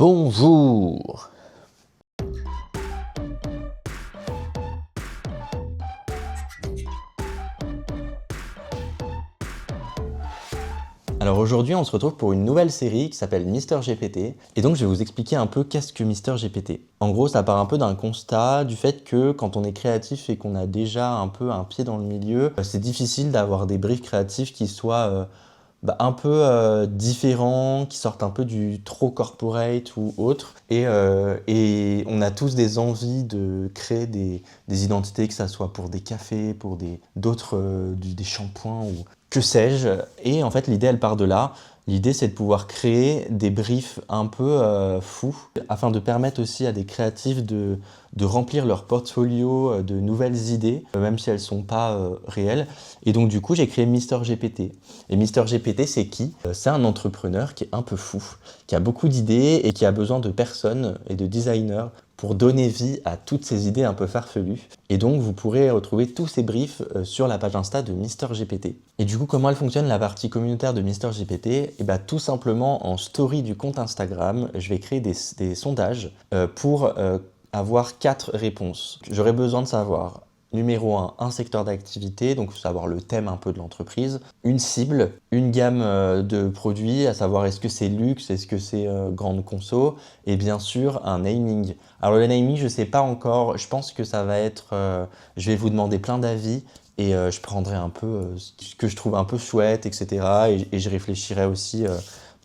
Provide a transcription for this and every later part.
Bonjour! Alors aujourd'hui, on se retrouve pour une nouvelle série qui s'appelle Mister GPT. Et donc, je vais vous expliquer un peu qu'est-ce que Mister GPT. En gros, ça part un peu d'un constat du fait que quand on est créatif et qu'on a déjà un peu un pied dans le milieu, c'est difficile d'avoir des briefs créatifs qui soient un peu différents, qui sortent un peu du trop corporate ou autre. Et on a tous des envies de créer des identités, que ça soit pour des cafés, pour des shampoings ou que sais-je. Et en fait, l'idée, elle part de là. L'idée, c'est de pouvoir créer des briefs un peu fous, afin de permettre aussi à des créatifs de remplir leur portfolio de nouvelles idées, même si elles ne sont pas réelles. Et donc, du coup, j'ai créé Mister GPT. Et Mister GPT, c'est qui? C'est un entrepreneur qui est un peu fou, qui a beaucoup d'idées et qui a besoin de personnes et de designers pour donner vie à toutes ces idées un peu farfelues. Et donc, vous pourrez retrouver tous ces briefs sur la page Insta de Mister GPT. Et du coup, comment elle fonctionne la partie communautaire de Mister GPT? Et bien, tout simplement, en story du compte Instagram, je vais créer des sondages pour avoir 4 réponses. J'aurais besoin de savoir, numéro 1, un secteur d'activité, donc savoir le thème un peu de l'entreprise, une cible, une gamme de produits, à savoir est-ce que c'est luxe, est-ce que c'est grande conso, et bien sûr un naming. Alors le naming, je ne sais pas encore, je pense que ça va être, je vais vous demander plein d'avis, et je prendrai un peu ce que je trouve un peu chouette, etc. Et je réfléchirai aussi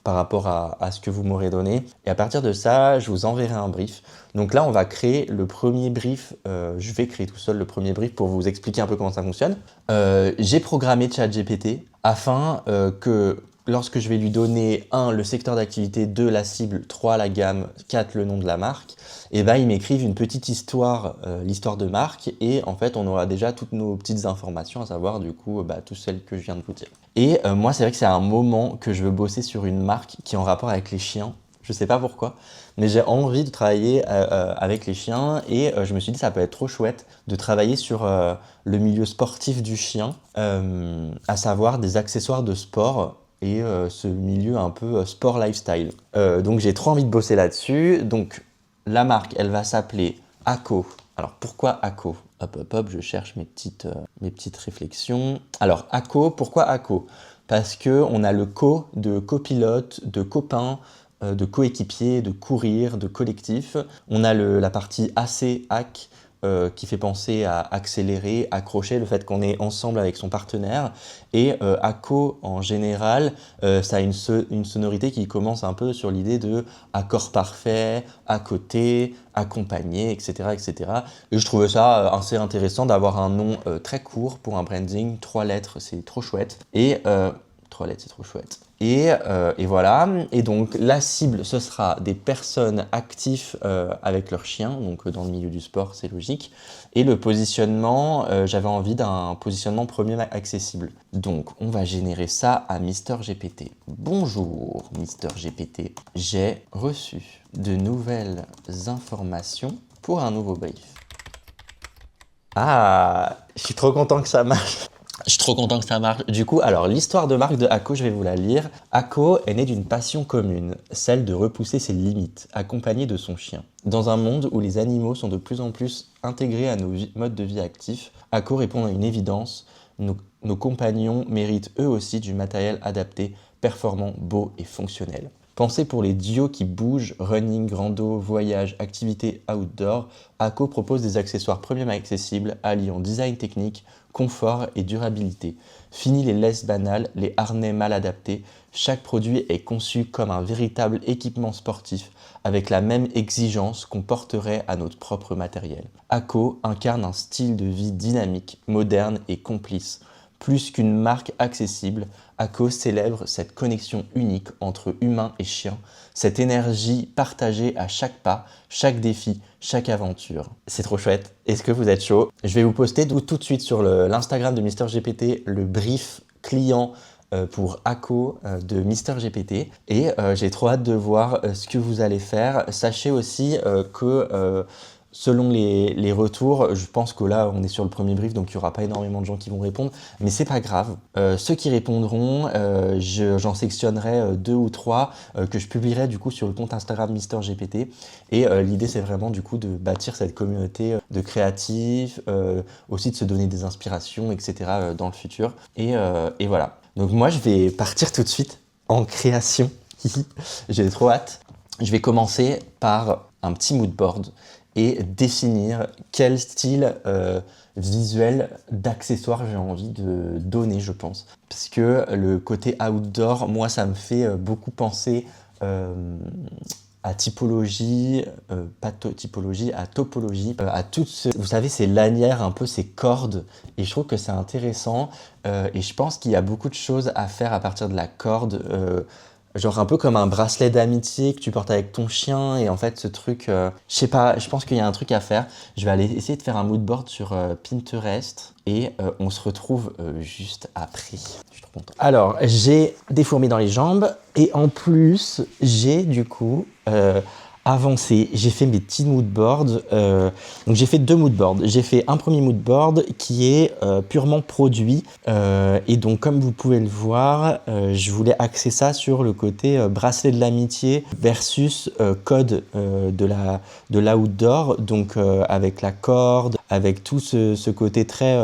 par rapport à ce que vous m'aurez donné. Et à partir de ça, je vous enverrai un brief. Donc là, on va créer le premier brief. Je vais créer tout seul le premier brief pour vous expliquer un peu comment ça fonctionne. J'ai programmé ChatGPT afin que lorsque je vais lui donner 1, le secteur d'activité, 2, la cible, 3, la gamme, 4, le nom de la marque, et ben il m'écrive une petite histoire, l'histoire de marque, et en fait on aura déjà toutes nos petites informations, à savoir du coup toutes celles que je viens de vous dire. Et moi c'est vrai que c'est un moment que je veux bosser sur une marque qui est en rapport avec les chiens. Je sais pas pourquoi, mais j'ai envie de travailler avec les chiens et je me suis dit ça peut être trop chouette de travailler sur le milieu sportif du chien, à savoir des accessoires de sport et ce milieu un peu sport lifestyle. Donc j'ai trop envie de bosser là-dessus. Donc la marque, elle va s'appeler Ako. Alors pourquoi Ako? Hop hop hop, je cherche mes petites réflexions. Alors Ako, pourquoi Ako? Parce que on a le co de copilote, de copain, de coéquipier, de courir, de collectif. On a la partie AC, AC, qui fait penser à accélérer, accrocher, le fait qu'on est ensemble avec son partenaire. Et ACO, en général, ça a une sonorité qui commence un peu sur l'idée de accord parfait, à côté, accompagné, etc., etc. Et je trouvais ça assez intéressant d'avoir un nom très court pour un branding. 3 lettres, c'est trop chouette. Et 3 lettres, c'est trop chouette. Et voilà. Et donc la cible, ce sera des personnes actives avec leurs chiens, donc dans le milieu du sport, c'est logique. Et le positionnement, j'avais envie d'un positionnement premier accessible. Donc on va générer ça à Mister GPT. Bonjour Mister GPT, j'ai reçu de nouvelles informations pour un nouveau brief. Ah, je suis trop content que ça marche. Je suis trop content que ça marche. Du coup, alors l'histoire de marque de Ako, je vais vous la lire. Ako est né d'une passion commune, celle de repousser ses limites, accompagné de son chien. Dans un monde où les animaux sont de plus en plus intégrés à nos modes de vie actifs, Ako répond à une évidence. Nos compagnons méritent eux aussi du matériel adapté, performant, beau et fonctionnel. Pensé pour les duos qui bougent, running, rando, voyage, activités outdoor, Ako propose des accessoires premium accessibles alliant design technique, confort et durabilité. Fini les laisses banales, les harnais mal adaptés, chaque produit est conçu comme un véritable équipement sportif avec la même exigence qu'on porterait à notre propre matériel. Ako incarne un style de vie dynamique, moderne et complice. Plus qu'une marque accessible, Ako célèbre cette connexion unique entre humain et chien, cette énergie partagée à chaque pas, chaque défi, chaque aventure. C'est trop chouette. Est-ce que vous êtes chaud? Je vais vous poster tout de suite sur l'Instagram de Mister GPT le brief client pour Ako de Mister GPT et j'ai trop hâte de voir ce que vous allez faire. Sachez aussi que selon les retours, je pense que là, on est sur le premier brief, donc il n'y aura pas énormément de gens qui vont répondre, mais c'est pas grave. Ceux qui répondront, j'en sectionnerai 2 ou 3 que je publierai du coup sur le compte Instagram MrGPT. Et l'idée, c'est vraiment du coup de bâtir cette communauté de créatifs, aussi de se donner des inspirations, etc. Dans le futur. Et voilà. Donc moi, je vais partir tout de suite en création. J'ai trop hâte. Je vais commencer par un petit mood board et définir quel style visuel d'accessoires j'ai envie de donner, je pense. Parce que le côté outdoor, moi, ça me fait beaucoup penser à typologie, typologie, à topologie, à toutes, vous savez, ces lanières, un peu ces cordes, et je trouve que c'est intéressant, et je pense qu'il y a beaucoup de choses à faire à partir de la corde, genre un peu comme un bracelet d'amitié que tu portes avec ton chien, et en fait ce truc, je sais pas, je pense qu'il y a un truc à faire. Je vais aller essayer de faire un mood board sur Pinterest, et on se retrouve juste après. Je suis trop content. Alors, j'ai des fourmis dans les jambes, et en plus, j'ai du coup avancé. J'ai fait mes petits mood boards. Donc j'ai fait 2 mood boards. J'ai fait un premier mood board qui est purement produit. Et donc comme vous pouvez le voir, je voulais axer ça sur le côté bracelet de l'amitié versus code de l'outdoor. Donc avec la corde, avec tout ce côté très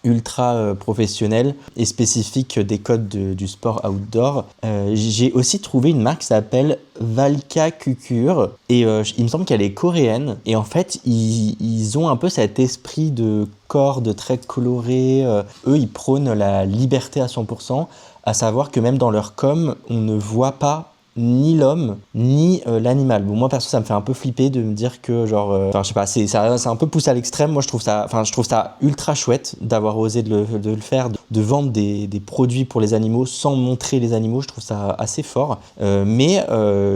ultra professionnel et spécifique des codes du sport outdoor. J'ai aussi trouvé une marque qui s'appelle Valka Kukur, et il me semble qu'elle est coréenne, et en fait ils ont un peu cet esprit de cordes très colorées. Eux, ils prônent la liberté à 100%, à savoir que même dans leur com, on ne voit pas ni l'homme, ni l'animal. Bon, moi, perso, ça me fait un peu flipper de me dire que, genre... Enfin, je sais pas, c'est un peu poussé à l'extrême. Moi, je trouve ça ultra chouette d'avoir osé de le faire, de vendre des produits pour les animaux sans montrer les animaux. Je trouve ça assez fort. Mais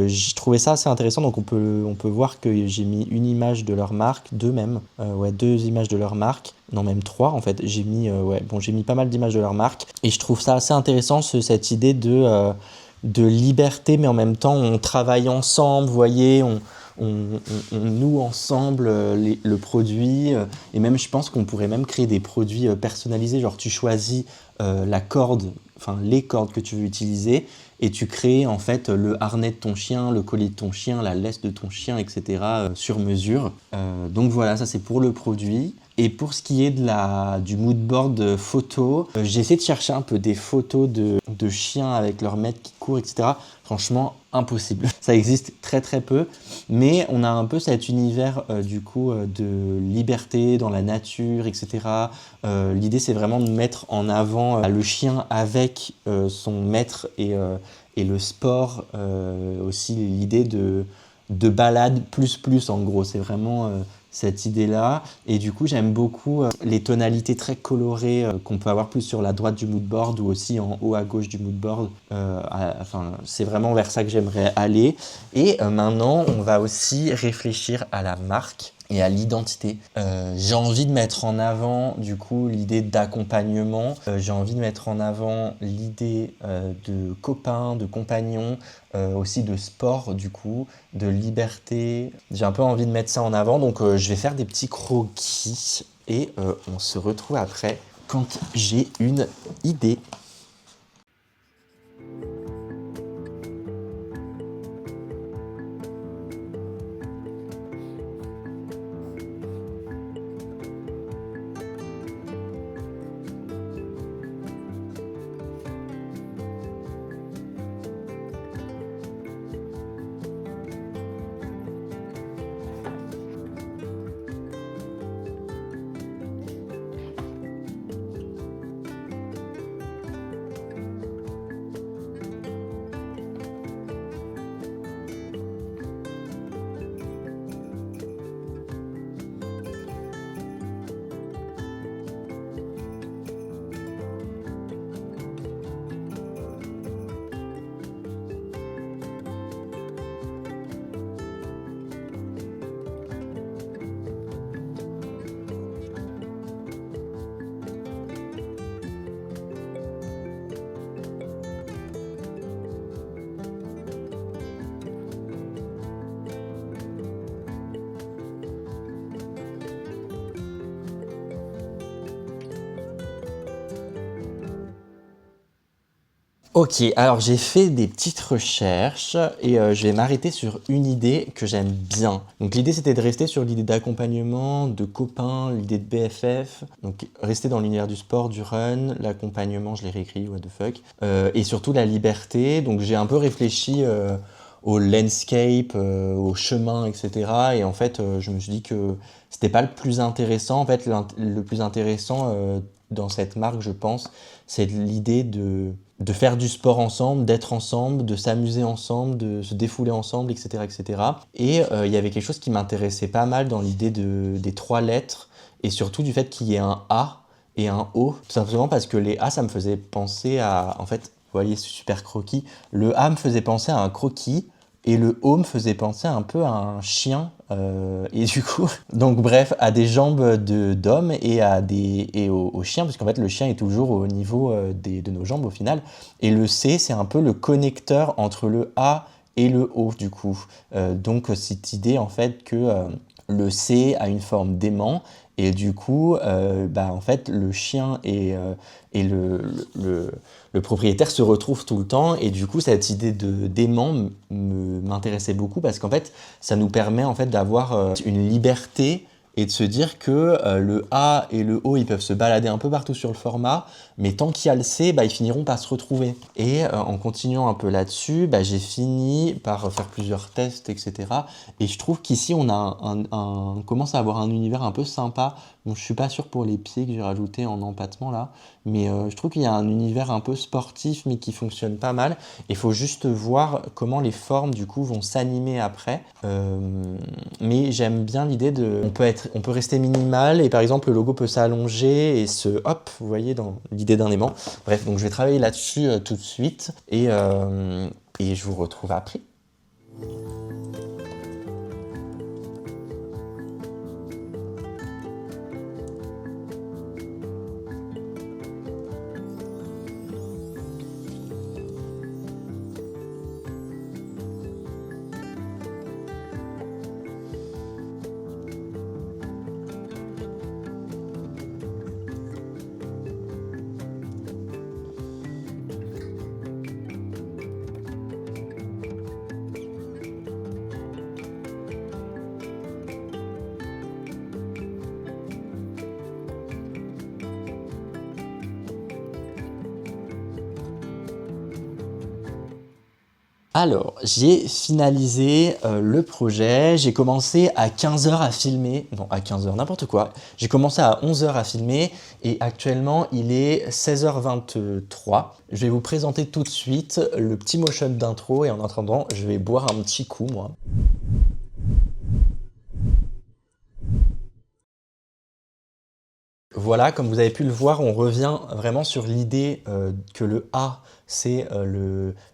j'ai trouvé ça assez intéressant. Donc, on peut voir que j'ai mis une image de leur marque, 2 même. 2 images de leur marque. Non, même 3 en fait. J'ai mis pas mal d'images de leur marque. Et je trouve ça assez intéressant, cette idée de liberté, mais en même temps on travaille ensemble, vous voyez, on noue ensemble le produit, et même je pense qu'on pourrait même créer des produits personnalisés, genre tu choisis la corde, enfin les cordes que tu veux utiliser, et tu crées en fait le harnais de ton chien, le collier de ton chien, la laisse de ton chien, etc. Sur mesure. Donc voilà, ça c'est pour le produit. Et pour ce qui est du mood board photo, j'ai essayé de chercher un peu des photos de chiens avec leur maître qui court, etc. Franchement, impossible. Ça existe très très peu, mais on a un peu cet univers de liberté dans la nature, etc. L'idée, c'est vraiment de mettre en avant le chien avec son maître, et le sport, aussi l'idée de balade plus en gros. C'est vraiment cette idée-là. Et du coup, j'aime beaucoup les tonalités très colorées qu'on peut avoir plus sur la droite du mood board ou aussi en haut à gauche du mood board. C'est vraiment vers ça que j'aimerais aller. Et maintenant, on va aussi réfléchir à la marque et à l'identité. J'ai envie de mettre en avant du coup l'idée d'accompagnement, j'ai envie de mettre en avant l'idée de copains, de compagnons, aussi de sport du coup, de liberté. J'ai un peu envie de mettre ça en avant, donc je vais faire des petits croquis, et on se retrouve après quand j'ai une idée. Ok, alors j'ai fait des petites recherches et je vais m'arrêter sur une idée que j'aime bien. Donc l'idée c'était de rester sur l'idée d'accompagnement, de copains, l'idée de BFF, donc rester dans l'univers du sport, du run, l'accompagnement, je l'ai réécrit, what the fuck, et surtout la liberté. Donc j'ai un peu réfléchi au landscape, au chemin, etc. Et en fait je me suis dit que c'était pas le plus intéressant. En fait le plus intéressant dans cette marque, je pense, c'est l'idée de faire du sport ensemble, d'être ensemble, de s'amuser ensemble, de se défouler ensemble, etc. etc. Et il y avait quelque chose qui m'intéressait pas mal dans l'idée des 3 lettres, et surtout du fait qu'il y ait un A et un O, tout simplement parce que les A, ça me faisait penser à... En fait, vous voyez, ce super croquis. Le A me faisait penser à un croquis, et le O me faisait penser un peu à un chien. Et du coup, donc bref, à des jambes d'homme et au chien, parce qu'en fait le chien est toujours au niveau de nos jambes au final. Et le C, c'est un peu le connecteur entre le A et le O du coup. Donc cette idée en fait que le C a une forme d'aimant, et du coup, en fait, le chien et le propriétaire se retrouvent tout le temps, et du coup, cette idée d'aimant m'intéressait beaucoup parce qu'en fait, ça nous permet en fait d'avoir une liberté et de se dire que le A et le O, ils peuvent se balader un peu partout sur le format, mais tant qu'il y a le C, ils finiront par se retrouver. Et en continuant un peu là-dessus, j'ai fini par faire plusieurs tests, etc. Et je trouve qu'ici, on commence à avoir un univers un peu sympa. Bon, je suis pas sûr pour les pieds que j'ai rajoutés en empattement là, mais je trouve qu'il y a un univers un peu sportif, mais qui fonctionne pas mal. Il faut juste voir comment les formes du coup vont s'animer après. Mais j'aime bien l'idée on peut rester minimal, et par exemple le logo peut s'allonger et hop, vous voyez, dans l'idée d'un aimant. Bref, donc je vais travailler là-dessus tout de suite, et je vous retrouve après. Alors, j'ai finalisé le projet, j'ai commencé à 15h à filmer, non à 15h, n'importe quoi, j'ai commencé à 11h à filmer, et actuellement il est 16h23. Je vais vous présenter tout de suite le petit motion d'intro, et en attendant, je vais boire un petit coup moi. Voilà, comme vous avez pu le voir, on revient vraiment sur l'idée que le A, c'est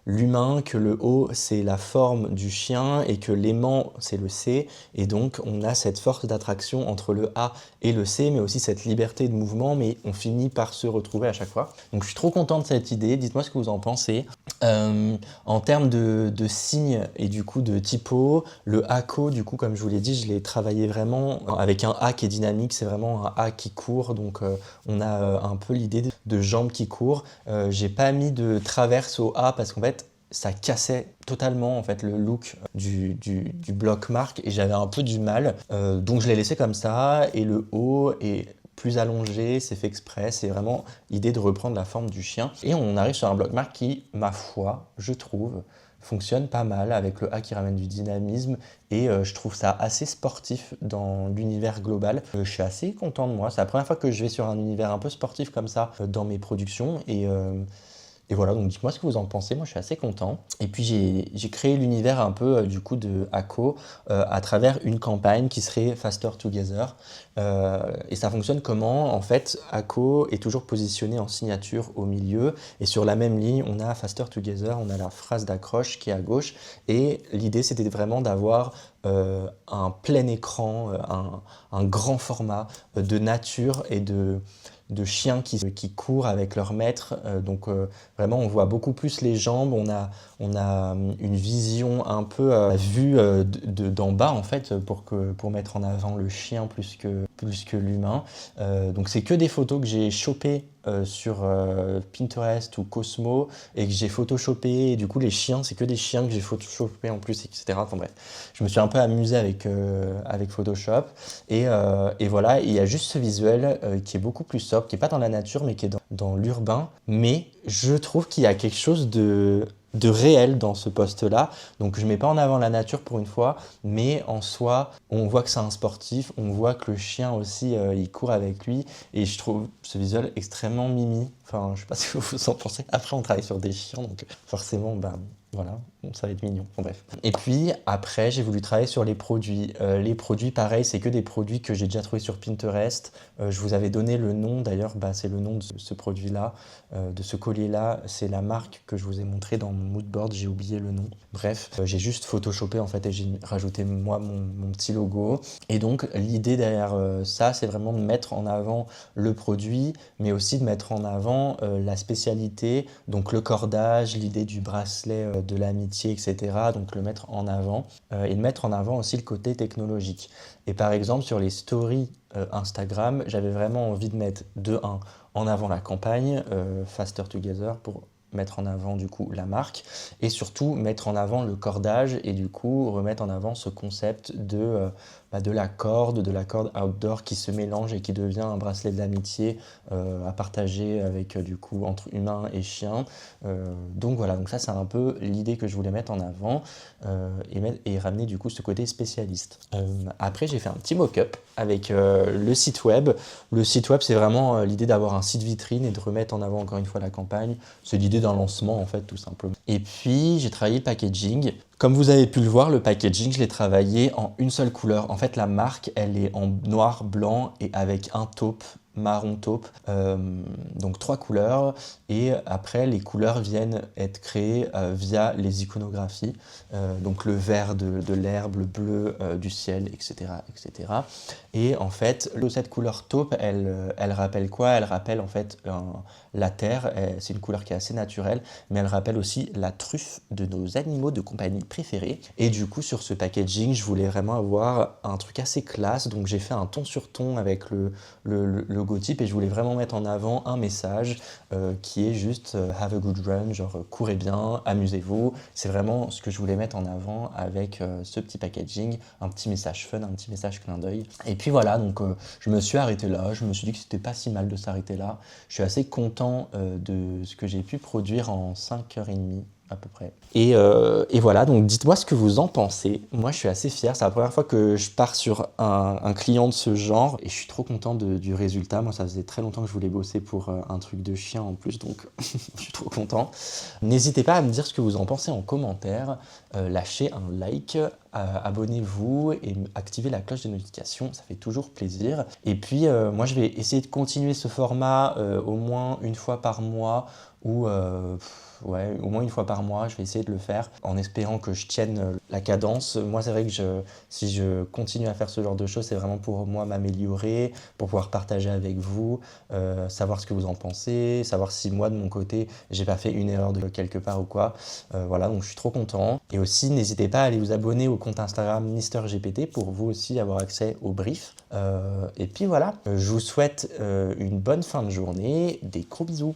l'humain, que le O, c'est la forme du chien, et que l'aimant, c'est le C. Et donc, on a cette force d'attraction entre le A et le C, mais aussi cette liberté de mouvement, mais on finit par se retrouver à chaque fois. Donc, je suis trop content de cette idée. Dites-moi ce que vous en pensez. En termes de signes et du coup de typo, le ACO, du coup, comme je vous l'ai dit, je l'ai travaillé vraiment avec un A qui est dynamique, c'est vraiment un A qui court, donc on a un peu l'idée de jambes qui courent. J'ai pas mis de traverse au A parce qu'en fait, ça cassait totalement en fait le look du bloc marque, et j'avais un peu du mal. Donc je l'ai laissé comme ça, et le O est plus allongé, c'est fait exprès, c'est vraiment l'idée de reprendre la forme du chien. Et on arrive sur un bloc marque qui, ma foi, je trouve, fonctionne pas mal avec le A qui ramène du dynamisme, et je trouve ça assez sportif dans l'univers global. Je suis assez content de moi, c'est la première fois que je vais sur un univers un peu sportif comme ça dans mes productions, et voilà, donc dites-moi ce que vous en pensez, moi je suis assez content. Et puis j'ai créé l'univers un peu du coup de ACO à travers une campagne qui serait Faster Together. Et ça fonctionne comment? En fait, ACO est toujours positionné en signature au milieu, et sur la même ligne, on a Faster Together, on a la phrase d'accroche qui est à gauche, et l'idée c'était vraiment d'avoir un plein écran, un grand format de nature et de chiens qui courent avec leur maître. Donc vraiment, on voit beaucoup plus les jambes, on a une vision un peu vue d'en bas, en fait, pour mettre en avant le chien plus que plus que l'humain. Donc c'est que des photos que j'ai chopées sur Pinterest ou Cosmo et que j'ai photoshopé. Et du coup, les chiens, c'est que des chiens que j'ai photoshopé en plus, etc. Enfin bref, je me suis un peu amusé avec Photoshop. Et voilà, il y a juste ce visuel qui est beaucoup plus sobre, qui n'est pas dans la nature, mais qui est dans l'urbain. Mais je trouve qu'il y a quelque chose de réel dans ce post-là. Donc je ne mets pas en avant la nature pour une fois, mais en soi, on voit que c'est un sportif, on voit que le chien aussi, il court avec lui, et je trouve ce visuel extrêmement mimi. Enfin, je sais pas ce que vous en pensez. Après, on travaille sur des chiens, donc forcément, voilà, ça va être mignon. Bon, bref. Et puis après, j'ai voulu travailler sur les produits. Les produits, pareil, c'est que des produits que j'ai déjà trouvés sur Pinterest. Je vous avais donné le nom, d'ailleurs, c'est le nom de ce produit-là, de ce collier-là. C'est la marque que je vous ai montré dans mon moodboard, j'ai oublié le nom. Bref, j'ai juste photoshopé en fait et j'ai rajouté moi mon petit logo. Et donc l'idée derrière ça, c'est vraiment de mettre en avant le produit, mais aussi de mettre en avant la spécialité, donc le cordage, l'idée du bracelet de l'amitié, etc. Donc le mettre en avant et de mettre en avant aussi le côté technologique. Et par exemple sur les stories Instagram, j'avais vraiment envie de mettre de 1 en avant la campagne Faster Together pour mettre en avant du coup la marque et surtout mettre en avant le cordage et du coup remettre en avant ce concept de la corde outdoor qui se mélange et qui devient un bracelet de l'amitié à partager avec du coup entre humains et chiens. Donc voilà, donc ça c'est un peu l'idée que je voulais mettre en avant et ramener du coup ce côté spécialiste. Après j'ai fait un petit mock-up avec le site web. Le site web c'est vraiment l'idée d'avoir un site vitrine et de remettre en avant encore une fois la campagne. C'est l'idée d'un lancement en fait tout simplement. Et puis j'ai travaillé le packaging. Comme vous avez pu le voir, le packaging, je l'ai travaillé en une seule couleur. En fait, la marque, elle est en noir, blanc et avec un taupe, marron taupe. Donc 3 couleurs. Et après, les couleurs viennent être créées via les iconographies. Donc le vert de l'herbe, le bleu du ciel, etc., etc. Et en fait, cette couleur taupe, elle rappelle quoi? Elle rappelle en fait la terre. C'est une couleur qui est assez naturelle, mais elle rappelle aussi la truffe de nos animaux de compagnie préférés. Et du coup, sur ce packaging, je voulais vraiment avoir un truc assez classe. Donc j'ai fait un ton sur ton avec le logotype et je voulais vraiment mettre en avant un message qui est juste have a good run, genre courez bien, amusez-vous. C'est vraiment ce que je voulais mettre en avant avec ce petit packaging, un petit message fun, un petit message clin d'œil. Et puis voilà, donc je me suis arrêté là, je me suis dit que c'était pas si mal de s'arrêter là. Je suis assez content de ce que j'ai pu produire en 5h30 à peu près. Et voilà, donc dites-moi ce que vous en pensez. Moi, je suis assez fier. C'est la première fois que je pars sur un client de ce genre et je suis trop content du résultat. Moi, ça faisait très longtemps que je voulais bosser pour un truc de chien en plus, donc je suis trop content. N'hésitez pas à me dire ce que vous en pensez en commentaire. Lâchez un like, abonnez-vous et activez la cloche de notification, ça fait toujours plaisir. Et puis, moi, je vais essayer de continuer ce format au moins une fois par mois ou au moins une fois par mois, je vais essayer de le faire en espérant que je tienne la cadence. Moi, c'est vrai que si je continue à faire ce genre de choses, c'est vraiment pour moi m'améliorer, pour pouvoir partager avec vous, savoir ce que vous en pensez, savoir si moi, de mon côté, j'ai pas fait une erreur de quelque part ou quoi. Voilà, donc je suis trop content. Et aussi, n'hésitez pas à aller vous abonner au compte Instagram MrGPT pour vous aussi avoir accès au brief. Et puis voilà, je vous souhaite une bonne fin de journée, des gros bisous.